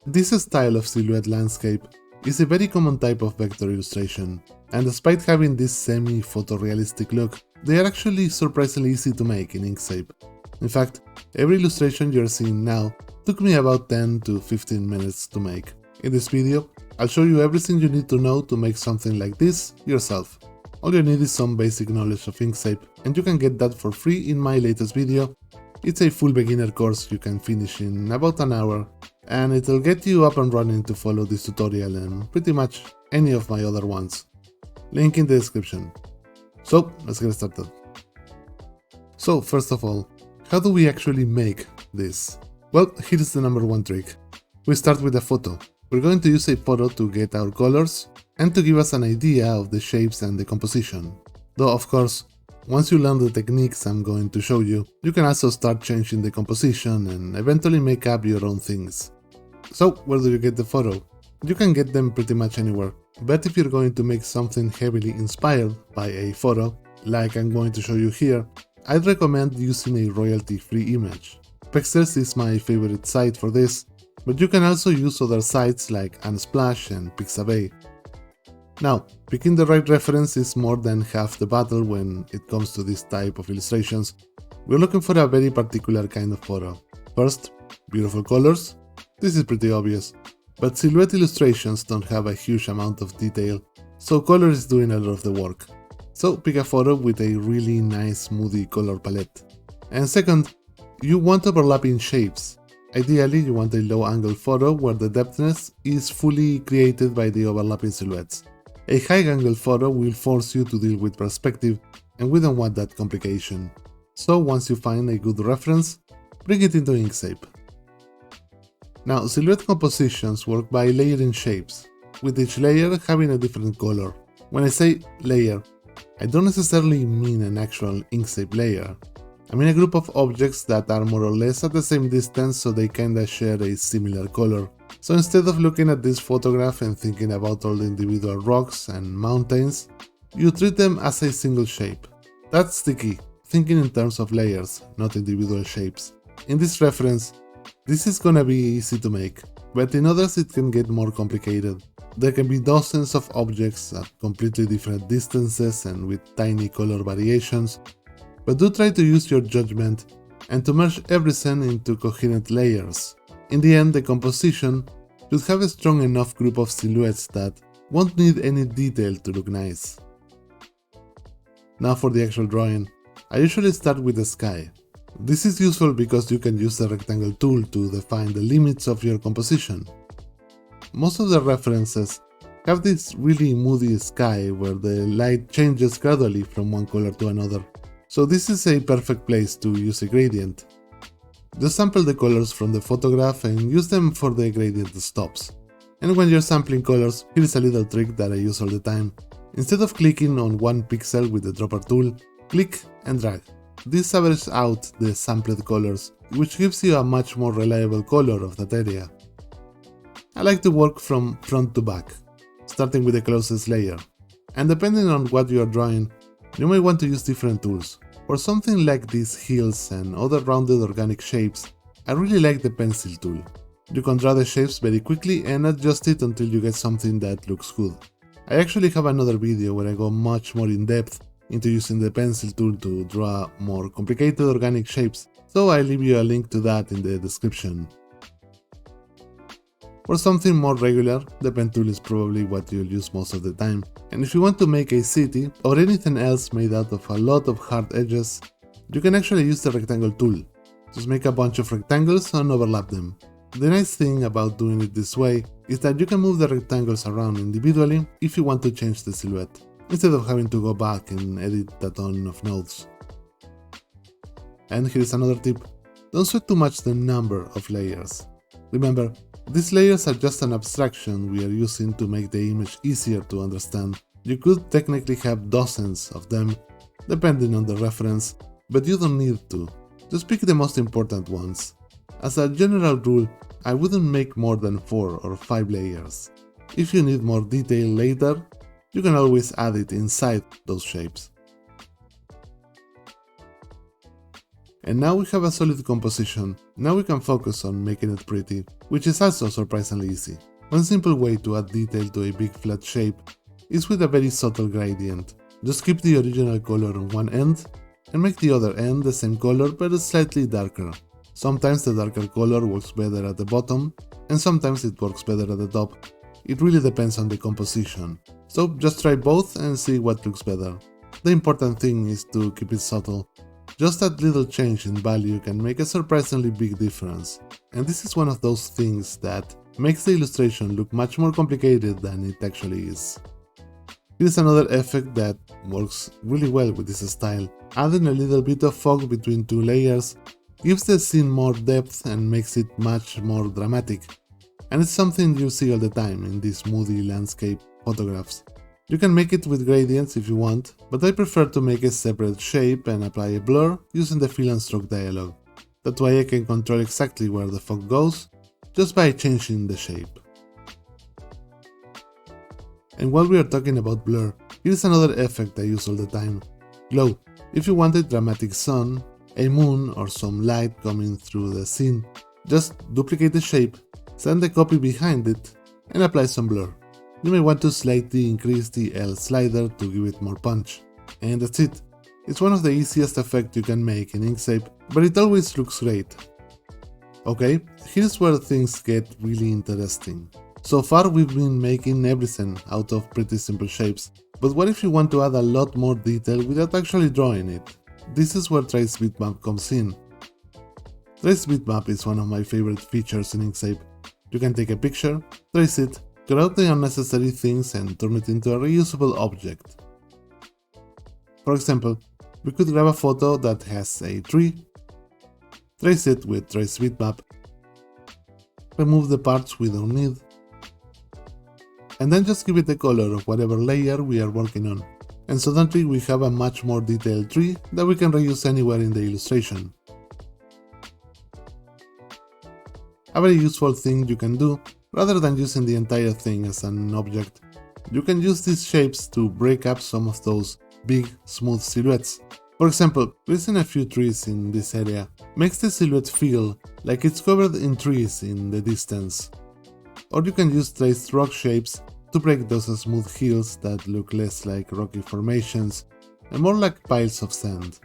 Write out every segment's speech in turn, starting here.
This style of silhouette landscape is a very common type of vector illustration, and despite having this semi-photorealistic look, they are actually surprisingly easy to make in Inkscape. In fact, every illustration you're seeing now took me about 10 to 15 minutes to make. In this video, I'll show you everything you need to know to make something like this yourself. All you need is some basic knowledge of Inkscape, and you can get that for free in my latest video. It's a full beginner course you can finish in about an hour, and it'll get you up and running to follow this tutorial and pretty much any of my other ones. Link in the description. So, let's get started. So, first of all, how do we actually make this? Well, here's the number one trick. We start with a photo. We're going to use a photo to get our colors and to give us an idea of the shapes and the composition. Though, of course, once you learn the techniques I'm going to show you, you can also start changing the composition and eventually make up your own things. So, where do you get the photo? You can get them pretty much anywhere, but if you're going to make something heavily inspired by a photo, like I'm going to show you here, I'd recommend using a royalty-free image. Pexels is my favorite site for this, but you can also use other sites like Unsplash and Pixabay. Now, picking the right reference is more than half the battle when it comes to this type of illustrations. We're looking for a very particular kind of photo. First, beautiful colors. This is pretty obvious, but silhouette illustrations don't have a huge amount of detail, so color is doing a lot of the work. So pick a photo with a really nice moody color palette. And second, you want overlapping shapes. Ideally, you want a low-angle photo where the depthness is fully created by the overlapping silhouettes. A high-angle photo will force you to deal with perspective, and we don't want that complication. So once you find a good reference, bring it into Inkscape. Now, silhouette compositions work by layering shapes, with each layer having a different color. When I say layer, I don't necessarily mean an actual Inkscape layer. I mean a group of objects that are more or less at the same distance so they kinda share a similar color. So instead of looking at this photograph and thinking about all the individual rocks and mountains, you treat them as a single shape. That's the key, thinking in terms of layers, not individual shapes. In this reference, this is gonna be easy to make, but in others it can get more complicated. There can be dozens of objects at completely different distances and with tiny color variations, but do try to use your judgment and to merge everything into coherent layers. In the end, the composition should have a strong enough group of silhouettes that won't need any detail to look nice. Now for the actual drawing, I usually start with the sky. This is useful because you can use the rectangle tool to define the limits of your composition. Most of the references have this really moody sky where the light changes gradually from one color to another. So this is a perfect place to use a gradient. Just sample the colors from the photograph and use them for the gradient stops. And when you're sampling colors, here's a little trick that I use all the time. Instead of clicking on one pixel with the dropper tool, click and drag. This averages out the sampled colors, which gives you a much more reliable color of that area. I like to work from front to back, starting with the closest layer. And depending on what you are drawing, you may want to use different tools. For something like these hills and other rounded organic shapes, I really like the pencil tool. You can draw the shapes very quickly and adjust it until you get something that looks good. I actually have another video where I go much more in depth into using the pencil tool to draw more complicated organic shapes, so I'll leave you a link to that in the description. For something more regular, the pen tool is probably what you'll use most of the time, and if you want to make a city or anything else made out of a lot of hard edges, you can actually use the rectangle tool. Just make a bunch of rectangles and overlap them. The nice thing about doing it this way is that you can move the rectangles around individually if you want to change the silhouette, instead of having to go back and edit a ton of nodes. And here's another tip: don't sweat too much the number of layers. Remember, these layers are just an abstraction we are using to make the image easier to understand. You could technically have dozens of them, depending on the reference, but you don't need to. Just pick the most important ones. As a general rule, I wouldn't make more than 4 or 5 layers. If you need more detail later, you can always add it inside those shapes. And now we have a solid composition. Now we can focus on making it pretty, which is also surprisingly easy. One simple way to add detail to a big flat shape is with a very subtle gradient. Just keep the original color on one end and make the other end the same color but slightly darker. Sometimes the darker color works better at the bottom, and sometimes it works better at the top. It really depends on the composition. So just try both and see what looks better. The important thing is to keep it subtle. Just that little change in value can make a surprisingly big difference. And this is one of those things that makes the illustration look much more complicated than it actually is. Here's another effect that works really well with this style. Adding a little bit of fog between two layers gives the scene more depth and makes it much more dramatic. And it's something you see all the time in these moody landscape photographs. You can make it with gradients if you want, but I prefer to make a separate shape and apply a blur using the fill and stroke dialog. That way I can control exactly where the fog goes, just by changing the shape. And while we are talking about blur, here's another effect I use all the time: glow. If you want a dramatic sun, a moon, or some light coming through the scene, just duplicate the shape, send the copy behind it, and apply some blur. You may want to slightly increase the L slider to give it more punch. And that's it. It's one of the easiest effects you can make in Inkscape, but it always looks great. Okay, here's where things get really interesting. So far we've been making everything out of pretty simple shapes, but what if you want to add a lot more detail without actually drawing it? This is where Trace Bitmap comes in. Trace Bitmap is one of my favorite features in Inkscape. You can take a picture, trace it, cut out the unnecessary things and turn it into a reusable object. For example, we could grab a photo that has a tree, trace it with Trace Bitmap, remove the parts we don't need, and then just give it the color of whatever layer we are working on. And suddenly we have a much more detailed tree that we can reuse anywhere in the illustration. A very useful thing you can do, rather than using the entire thing as an object, you can use these shapes to break up some of those big, smooth silhouettes. For example, placing a few trees in this area makes the silhouette feel like it's covered in trees in the distance. Or you can use traced rock shapes to break those smooth hills that look less like rocky formations and more like piles of sand.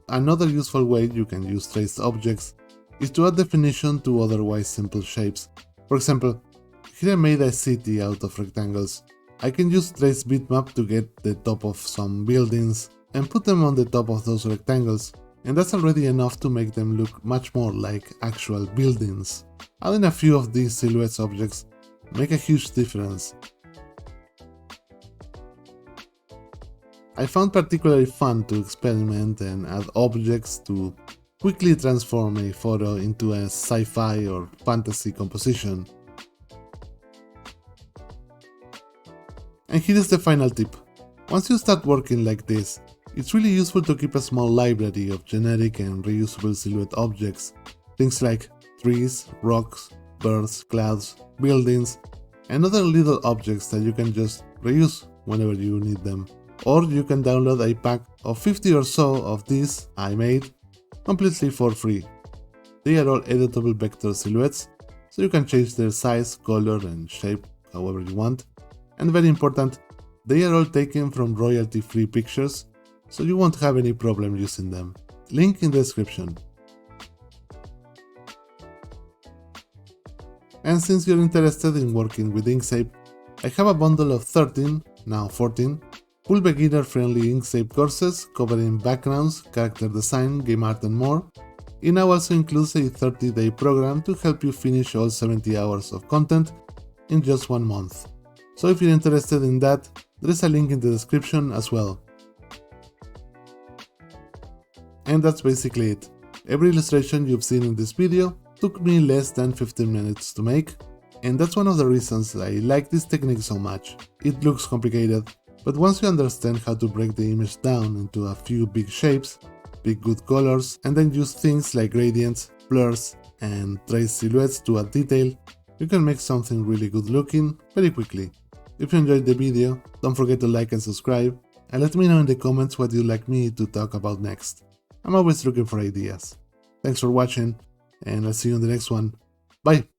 Another useful way you can use traced objects is to add definition to otherwise simple shapes. For example, here I made a city out of rectangles. I can use Trace Bitmap to get the top of some buildings and put them on the top of those rectangles, and that's already enough to make them look much more like actual buildings. Adding a few of these silhouettes objects make a huge difference. I found particularly fun to experiment and add objects to quickly transform a photo into a sci-fi or fantasy composition. And here is the final tip. Once you start working like this, it's really useful to keep a small library of generic and reusable silhouette objects, things like trees, rocks, birds, clouds, buildings, and other little objects that you can just reuse whenever you need them. Or you can download a pack of 50 or so of these I made completely for free. They are all editable vector silhouettes, so you can change their size, color, and shape however you want. And very important, they are all taken from royalty-free pictures, so you won't have any problem using them. Link in the description. And since you're interested in working with Inkscape, I have a bundle of 13, now 14, full beginner-friendly Inkscape courses covering backgrounds, character design, game art and more. It now also includes a 30-day program to help you finish all 70 hours of content in just 1 month. So if you're interested in that, there is a link in the description as well. And that's basically it. Every illustration you've seen in this video took me less than 15 minutes to make, and that's one of the reasons I like this technique so much. It looks complicated, but once you understand how to break the image down into a few big shapes, pick good colors, and then use things like gradients, blurs, and trace silhouettes to add detail, you can make something really good looking very quickly. If you enjoyed the video, don't forget to like and subscribe, and let me know in the comments what you'd like me to talk about next. I'm always looking for ideas. Thanks for watching, and I'll see you in the next one. Bye!